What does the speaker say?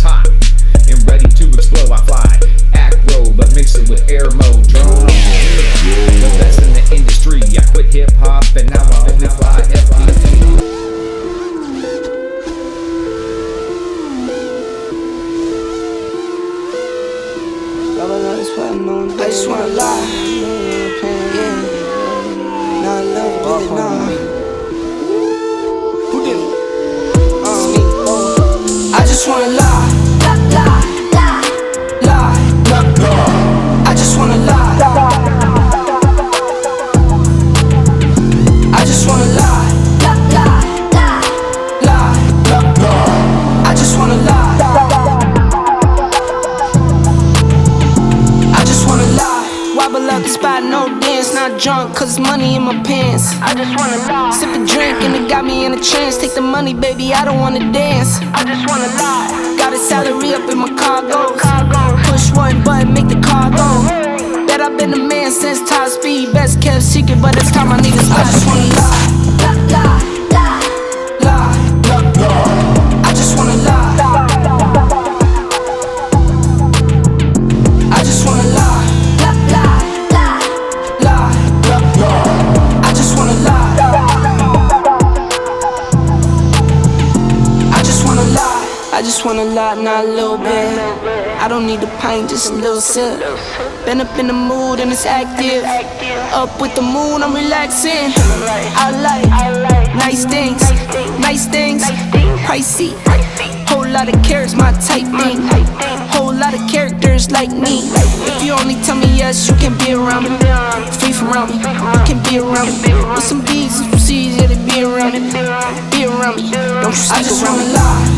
hot and ready to explode. I fly acro, but mix it with air mode. Drone, the best in the industry. I quit hip hop and now I only fly FPV. I just wanna lie, yeah. Nah, love it, nah. Who did it? Me. I just wanna lie, lie. I just wanna lie. I just wanna lie, lie. I just wanna lie. Wobble out the spot, no dance, not drunk, cause money in my pants. I just wanna lie. Sip a drink and it got me in a trance. Take the money, baby, I don't wanna dance. I just wanna lie. Got a salary up in my cargo. Push one button, make the car go. Bet I've been the man since top speed. Best kept secret, but it's time I need to stop. I just wanna lie. I just wanna lie. I just wanna lie. I just wanna lie, not a little bit. I don't need a pint, just a little sip. Been up in the mood and it's active. Up with the moon, I'm relaxing. I like nice things, pricey. Whole lot of carrots, my type thing. Whole lot of characters like me. If you only tell me yes, you can be around me. Free from around me, you can be around me. With some B's and some C's, yeah, they be around me. Be around me, don't you sleep around me.